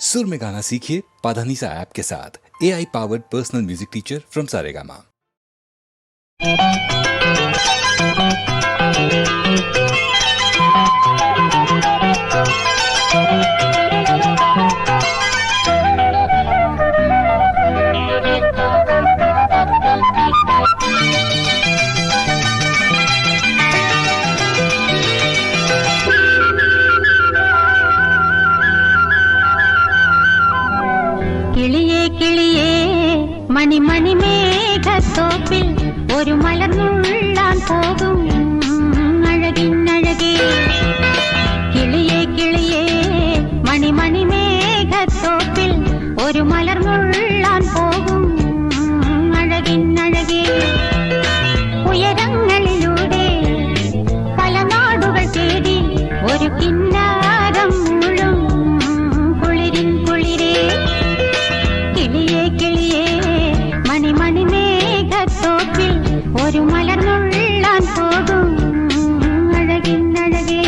सुर में गाना सीखिए पाधानीसा ऐप के साथ। AI powered personal music teacher from Saregama. കിളിയേ കിളിയേ മണിമണി മേഘത്തോപ്പിൽ ഒരു മലർന്നുള്ളാൻ പോകും അഴകിനഴകേ. കിളിയേ കിളിയേ മണിമണി മേഘത്തോപ്പിൽ ഒരു മലർന്നുള്ളാൻ പോകും അഴകിനഴകേ. ഉയരങ്ങളിലൂടെ പല നാടുകൾ തേടി ഒരു കിന്നാരം മുഴും കുളിരിൻ കുളിരേ. കിളിയേ കിളിയേ മണിമണി മേഘത്തോപ്പിൽ ഒരു മലർന്നുള്ളാൻ പോകും അഴകിനഴകേ.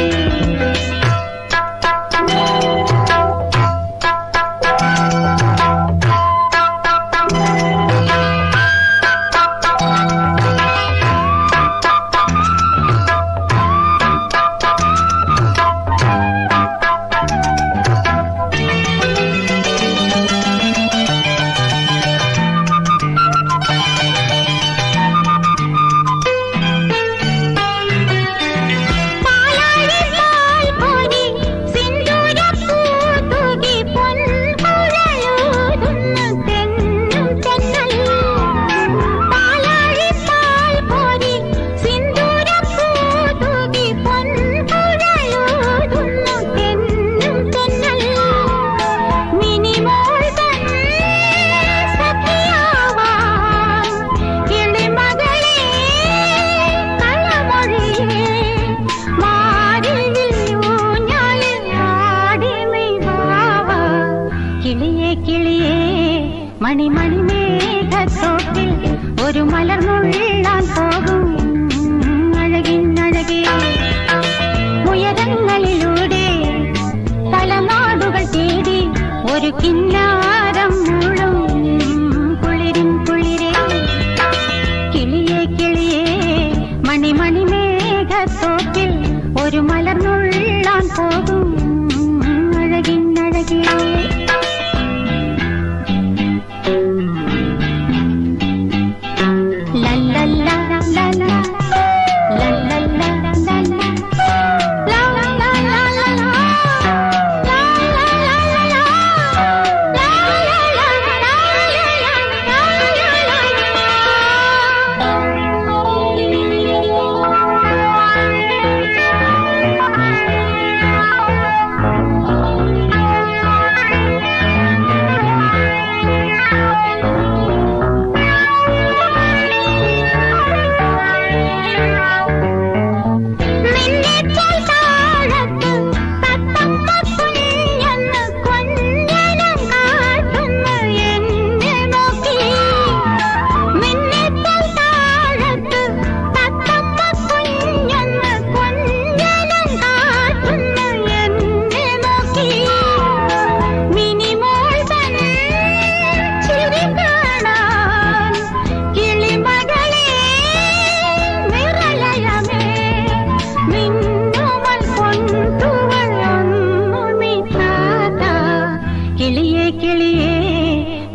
മണിമണി മേഘത്തോപ്പിൽ ഒരു മലർന്നുള്ളാൻ പോകും അഴകിനഴകേ. ഉയരങ്ങളിലൂടെ പല നാടുകൾ തേടി ഒരു കിന്നാരം മുഴും കുളിരിൻ കുളിരേ. കിളിയേ കിളിയേ മണിമണി മേഘത്തോപ്പിൽ ഒരു മലർന്നുള്ളാൻ പോകും അഴകിനഴകേ.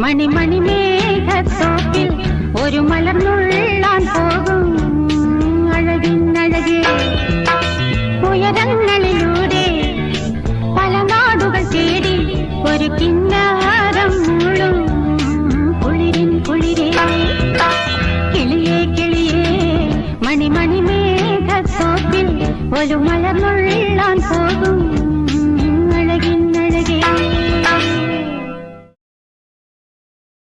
മണിമണി മേഘത്തോപ്പിൽ ഒരു മലർന്നുള്ളാൻ പോകും അഴകിനഴകേ. ഉയരങ്ങളിലൂടെ പല നാടുകൾ തേടി ഒരു കിന്നാരം മുഴും കുളിരിൻ കുളിരേ. കിളിയേ കിളിയേ മണിമണി മേഘത്തോപ്പിൽ ഒരു മലർന്നുള്ളാൻ പോകും